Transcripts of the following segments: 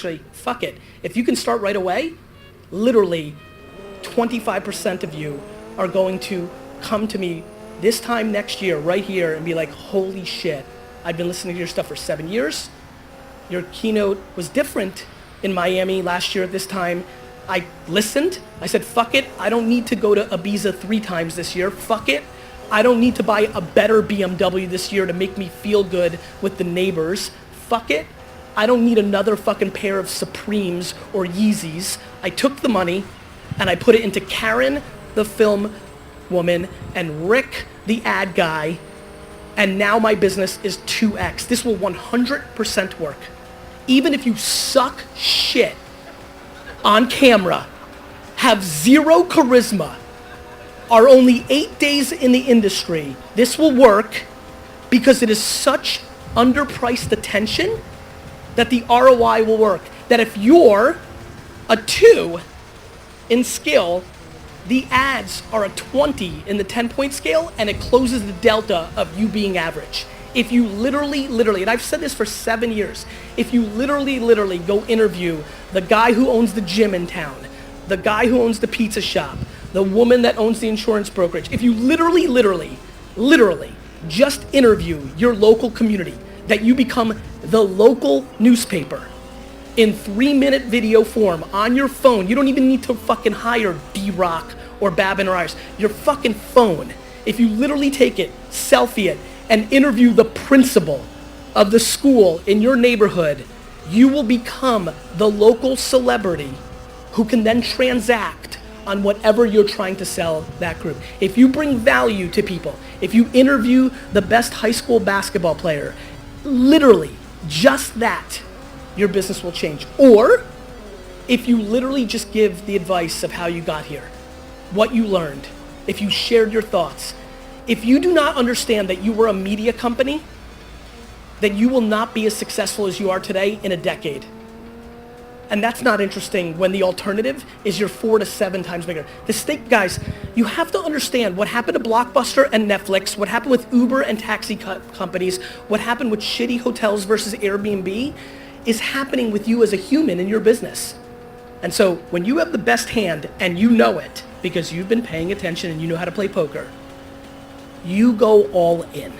actually, fuck it. If you can start right away, literally 25% of you are going to come to me this time next year, right here, and be like, holy shit, I've been listening to your stuff for 7 years. Your keynote was different in Miami last year at this time. I listened. I said, fuck it. I don't need to go to Ibiza 3 times this year. Fuck it. I don't need to buy a better BMW this year to make me feel good with the neighbors. Fuck it. I don't need another fucking pair of Supremes or Yeezys. I took the money and I put it into Karen, the film woman, and Rick, the ad guy, and now my business is 2x. This will 100% work. Even if you suck shit on camera, have zero charisma, are only 8 days in the industry, this will work because it is such underpriced attention that the ROI will work. That if you're a 2 in skill, the ads are a 20 in the 10-point scale, and it closes the delta of you being average. If you literally, and I've said this for 7 years, if you literally go interview the guy who owns the gym in town, the guy who owns the pizza shop, the woman that owns the insurance brokerage, if you literally just interview your local community, that you become the local newspaper in 3-minute video form on your phone. You don't even need to fucking hire D-Rock or Babin or Iris. Your fucking phone. If you literally take it, selfie it, and interview the principal of the school in your neighborhood, you will become the local celebrity who can then transact on whatever you're trying to sell that group. If you bring value to people, if you interview the best high school basketball player, literally just that, your business will change. Or if you literally just give the advice of how you got here, what you learned, if you shared your thoughts, if you do not understand that you were a media company, then you will not be as successful as you are today in a decade. And that's not interesting when the alternative is you're 4 to 7 times bigger. Guys, you have to understand what happened to Blockbuster and Netflix, what happened with Uber and taxi companies, what happened with shitty hotels versus Airbnb is happening with you as a human in your business. And so when you have the best hand and you know it because you've been paying attention and you know how to play poker, you go all in.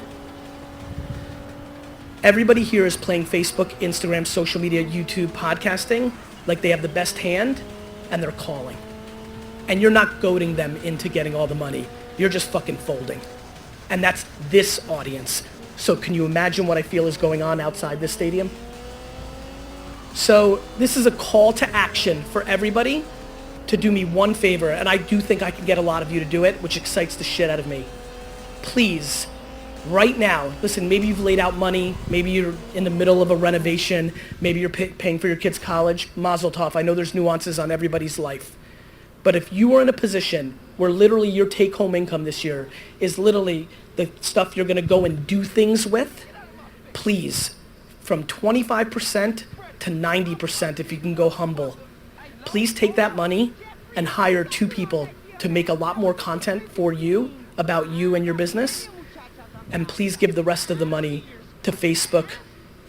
Everybody here is playing Facebook, Instagram, social media, YouTube, podcasting like they have the best hand, and they're calling. And you're not goading them into getting all the money. You're just fucking folding. And that's this audience. So can you imagine what I feel is going on outside this stadium? So this is a call to action for everybody to do me one favor, and I do think I can get a lot of you to do it, which excites the shit out of me. Please, right now, listen, maybe you've laid out money, maybe you're in the middle of a renovation, maybe you're paying for your kids' college, mazel tov. I know there's nuances on everybody's life. But if you are in a position where literally your take-home income this year is literally the stuff you're gonna go and do things with, please, from 25% to 90% if you can go humble, please take that money and hire 2 people to make a lot more content for you about you and your business. And please give the rest of the money to Facebook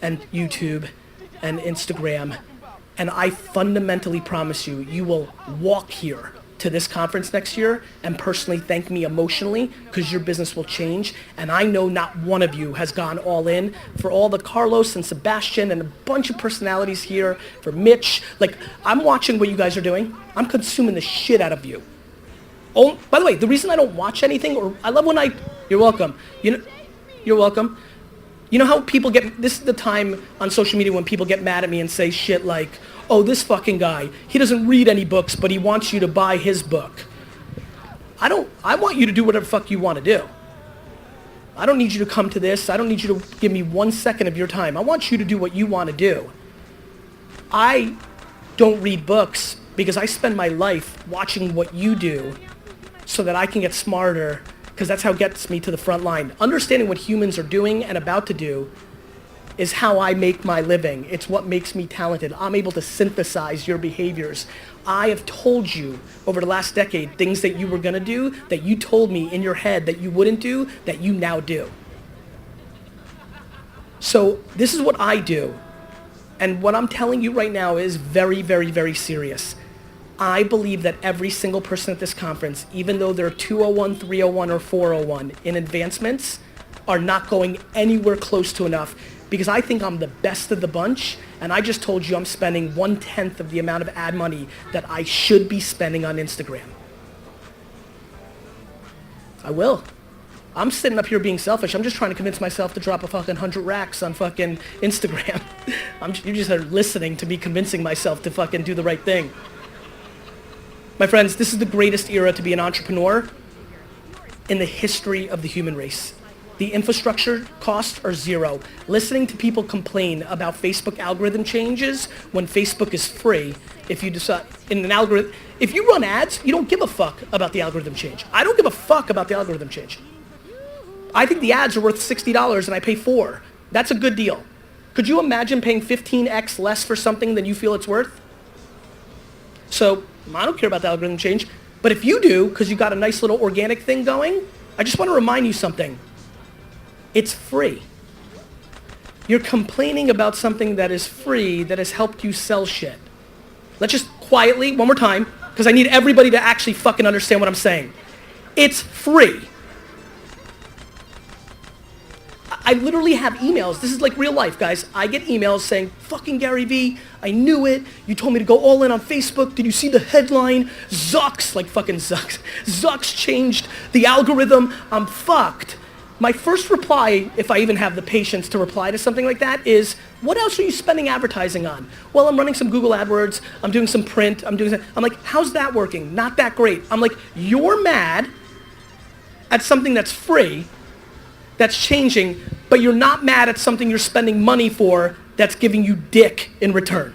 and YouTube and Instagram. And I fundamentally promise you, you will walk here to this conference next year and personally thank me emotionally because your business will change. And I know not one of you has gone all in. For all the Carlos and Sebastian and a bunch of personalities here, for Mitch, like I'm watching what you guys are doing. I'm consuming the shit out of you. Oh, by the way, the reason I don't watch anything, or I love when you're welcome. You're welcome. You know how people this is the time on social media when people get mad at me and say shit like, oh, this fucking guy, he doesn't read any books, but he wants you to buy his book. I want you to do whatever the fuck you want to do. I don't need you to come to this. I don't need you to give me 1 second of your time. I want you to do what you want to do. I don't read books because I spend my life watching what you do so that I can get smarter, because that's how it gets me to the front line. Understanding what humans are doing and about to do is how I make my living. It's what makes me talented. I'm able to synthesize your behaviors. I have told you over the last decade things that you were gonna do, that you told me in your head that you wouldn't do, that you now do. So this is what I do. And what I'm telling you right now is very, very, very serious. I believe that every single person at this conference, even though they're 201, 301, or 401 in advancements, are not going anywhere close to enough, because I think I'm the best of the bunch, and I just told you I'm spending 1/10 of the amount of ad money that I should be spending on Instagram. I will. I'm sitting up here being selfish. I'm just trying to convince myself to drop a fucking 100 racks on fucking Instagram. You just are listening to me convincing myself to fucking do the right thing. My friends, this is the greatest era to be an entrepreneur in the history of the human race. The infrastructure costs are zero. Listening to people complain about Facebook algorithm changes when Facebook is free, if you decide in an algorithm, if you run ads, you don't give a fuck about the algorithm change. I don't give a fuck about the algorithm change. I think the ads are worth $60 and I pay $4. That's a good deal. Could you imagine paying 15x less for something than you feel it's worth? So I don't care about the algorithm change, but if you do, because you got a nice little organic thing going, I just want to remind you something. It's free. You're complaining about something that is free that has helped you sell shit. Let's just quietly, one more time, because I need everybody to actually fucking understand what I'm saying. It's free. I literally have emails. This is like real life, guys. I get emails saying, fucking Gary V, I knew it. You told me to go all in on Facebook. Did you see the headline? Zucks, like fucking Zucks. Zucks changed the algorithm. I'm fucked. My first reply, if I even have the patience to reply to something like that, is, what else are you spending advertising on? Well, I'm running some Google AdWords. I'm doing some print. I'm like, how's that working? Not that great. I'm like, you're mad at something that's free, that's changing, but you're not mad at something you're spending money for that's giving you dick in return.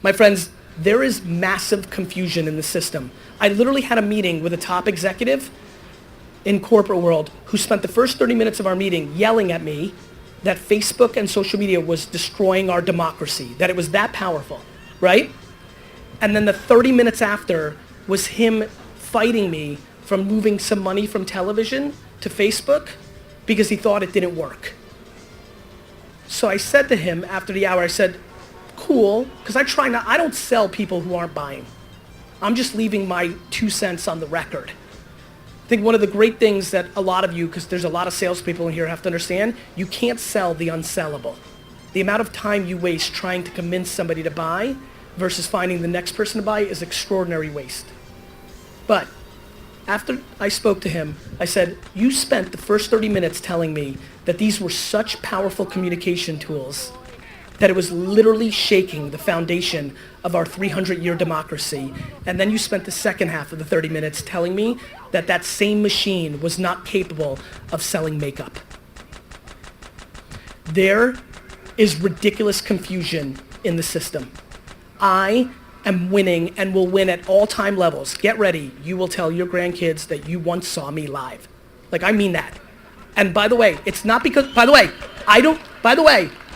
My friends, there is massive confusion in the system. I literally had a meeting with a top executive in corporate world who spent the first 30 minutes of our meeting yelling at me that Facebook and social media was destroying our democracy, that it was that powerful, right? And then the 30 minutes after was him fighting me from moving some money from television to Facebook because he thought it didn't work. So I said to him after the hour, I said, cool, because I don't sell people who aren't buying. I'm just leaving my 2 cents on the record. I think one of the great things that a lot of you, because there's a lot of salespeople in here, have to understand, you can't sell the unsellable. The amount of time you waste trying to convince somebody to buy versus finding the next person to buy is extraordinary waste. But after I spoke to him, I said, you spent the first 30 minutes telling me that these were such powerful communication tools that it was literally shaking the foundation of our 300-year democracy. And then you spent the second half of the 30 minutes telling me that that same machine was not capable of selling makeup. There is ridiculous confusion in the system. I am winning and will win at all-time levels. Get ready. You will tell your grandkids that you once saw me live. Like, I mean that. And by the way, it's not because,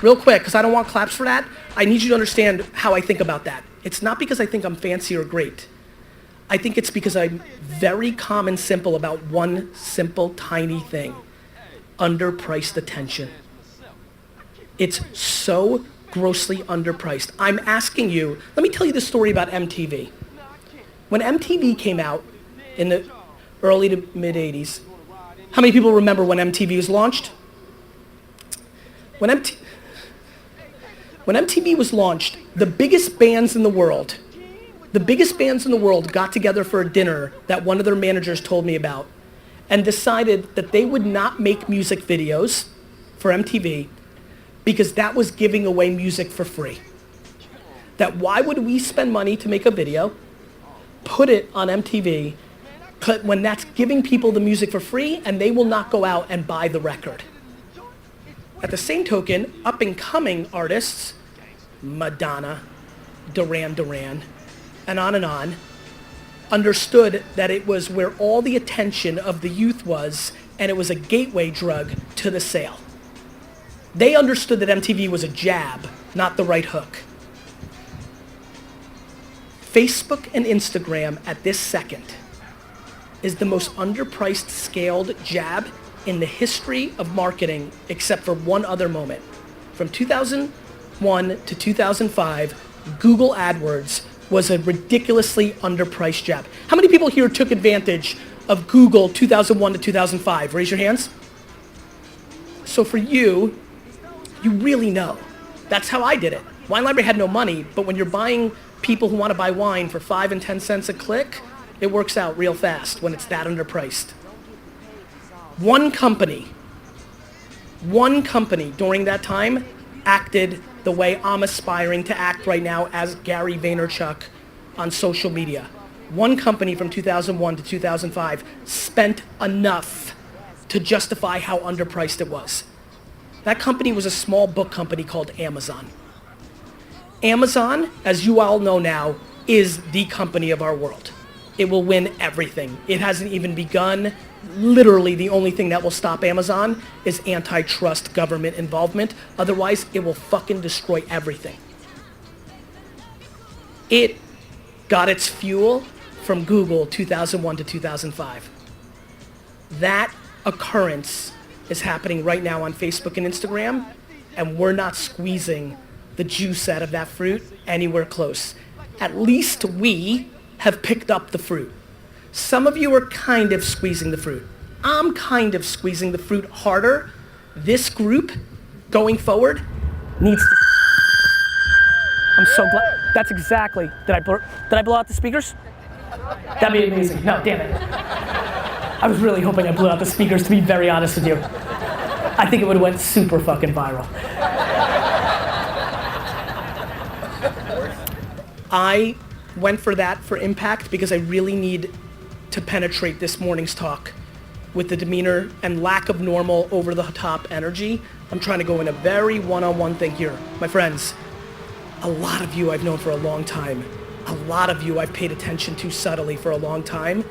real quick, because I don't want claps for that, I need you to understand how I think about that. It's not because I think I'm fancy or great. I think it's because I'm very calm and simple about one simple, tiny thing. Underpriced attention. It's so grossly underpriced. I'm asking you, let me tell you the story about MTV. When MTV came out in the early to mid 80s, how many people remember when MTV was launched? When MTV was launched, the biggest bands in the world got together for a dinner that one of their managers told me about and decided that they would not make music videos for MTV because that was giving away music for free. That why would we spend money to make a video, put it on MTV, when that's giving people the music for free and they will not go out and buy the record. At the same token, up-and-coming artists, Madonna, Duran Duran, and on, understood that it was where all the attention of the youth was, and it was a gateway drug to the sale. They understood that MTV was a jab, not the right hook. Facebook and Instagram at this second is the most underpriced scaled jab in the history of marketing, except for one other moment. from 2001 to 2005, Google AdWords was a ridiculously underpriced jab. How many people here took advantage of Google 2001 to 2005? Raise your hands. So for you, you really know. That's how I did it. Wine Library had no money, but when you're buying people who want to buy wine for 5 and 10 cents a click, it works out real fast when it's that underpriced. One company during that time acted the way I'm aspiring to act right now as Gary Vaynerchuk on social media. One company from 2001 to 2005 spent enough to justify how underpriced it was. That company was a small book company called Amazon. Amazon, as you all know now, is the company of our world. It will win everything. It hasn't even begun. Literally, the only thing that will stop Amazon is antitrust government involvement. Otherwise, it will fucking destroy everything. It got its fuel from Google 2001 to 2005. That occurrence is happening right now on Facebook and Instagram, and we're not squeezing the juice out of that fruit anywhere close. At least we have picked up the fruit. Some of you are kind of squeezing the fruit. I'm kind of squeezing the fruit harder. This group, going forward, needs to... I'm so glad. That's exactly... Did I blow out the speakers? That'd be amazing. No, damn it. I was really hoping I blew out the speakers, to be very honest with you. I think it would have went super fucking viral. I went for that for impact because I really need to penetrate this morning's talk with the demeanor and lack of normal over-the-top energy. I'm trying to go in a very one-on-one thing here. My friends, a lot of you I've known for a long time. A lot of you I've paid attention to subtly for a long time.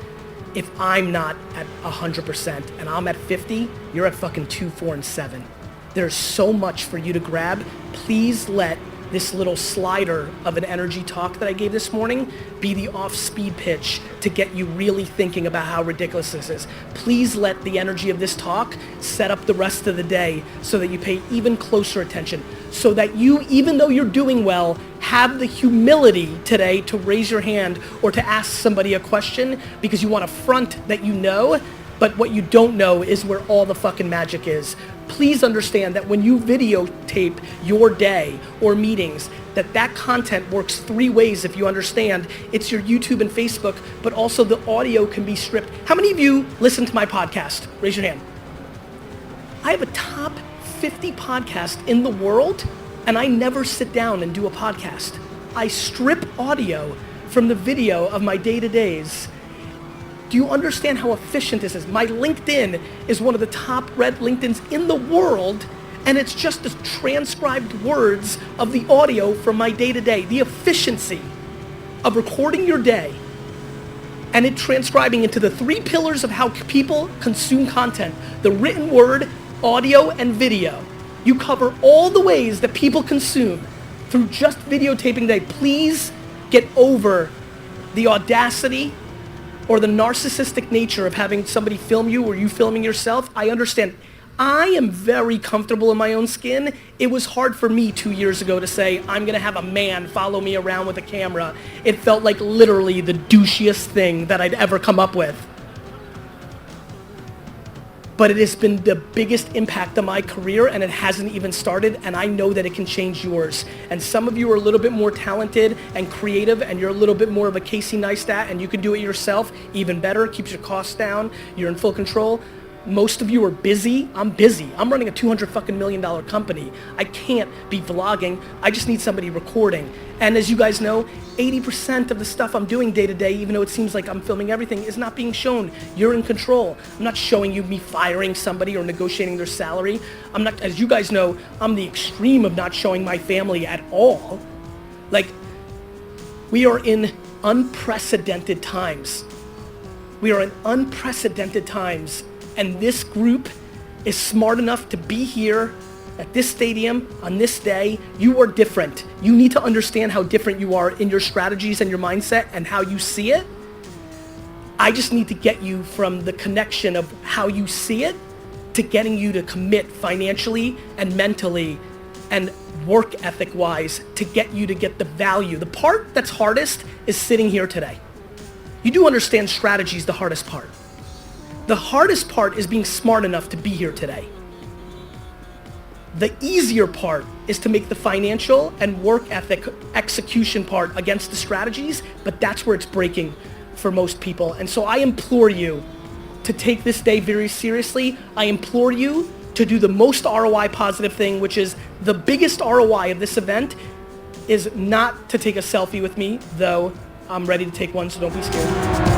If I'm not at 100% and I'm at 50, you're at fucking 2, 4, and 7. There's so much for you to grab. Please let this little slider of an energy talk that I gave this morning be the off-speed pitch to get you really thinking about how ridiculous this is. Please let the energy of this talk set up the rest of the day so that you pay even closer attention, so that you, even though you're doing well, have the humility today to raise your hand or to ask somebody a question because you want to front that you know, but what you don't know is where all the fucking magic is. Please understand that when you videotape your day or meetings, that content works 3 ways if you understand. It's your YouTube and Facebook, but also the audio can be stripped. How many of you listen to my podcast? Raise your hand. I have a top 50 podcast in the world, and I never sit down and do a podcast. I strip audio from the video of my day-to-days. Do you understand how efficient this is? My LinkedIn is one of the top read LinkedIns in the world, and it's just the transcribed words of the audio from my day-to-day. The efficiency of recording your day and it transcribing into the 3 pillars of how people consume content: the written word, audio, and video. You cover all the ways that people consume through just videotaping day. Please get over the audacity or the narcissistic nature of having somebody film you or you filming yourself. I understand. I am very comfortable in my own skin. It was hard for me 2 years ago to say, I'm gonna have a man follow me around with a camera. It felt like literally the douchiest thing that I'd ever come up with. But it has been the biggest impact of my career, and it hasn't even started, and I know that it can change yours. And some of you are a little bit more talented and creative, and you're a little bit more of a Casey Neistat, and you can do it yourself even better, keeps your costs down, you're in full control. Most of you are busy. I'm busy. I'm running a $200 million company. I can't be vlogging. I just need somebody recording. And as you guys know, 80% of the stuff I'm doing day to day, even though it seems like I'm filming everything, is not being shown. You're in control. I'm not showing you me firing somebody or negotiating their salary. I'm not, as you guys know, I'm the extreme of not showing my family at all. Like, we are in unprecedented times. We are in unprecedented times. And this group is smart enough to be here at this stadium on this day. You are different. You need to understand how different you are in your strategies and your mindset and how you see it. I just need to get you from the connection of how you see it to getting you to commit financially and mentally and work ethic wise to get you to get the value. The part that's hardest is sitting here today. You do understand strategy is the hardest part. The hardest part is being smart enough to be here today. The easier part is to make the financial and work ethic execution part against the strategies, but that's where it's breaking for most people. And so I implore you to take this day very seriously. I implore you to do the most ROI positive thing, which is the biggest ROI of this event is not to take a selfie with me, though I'm ready to take one, so don't be scared.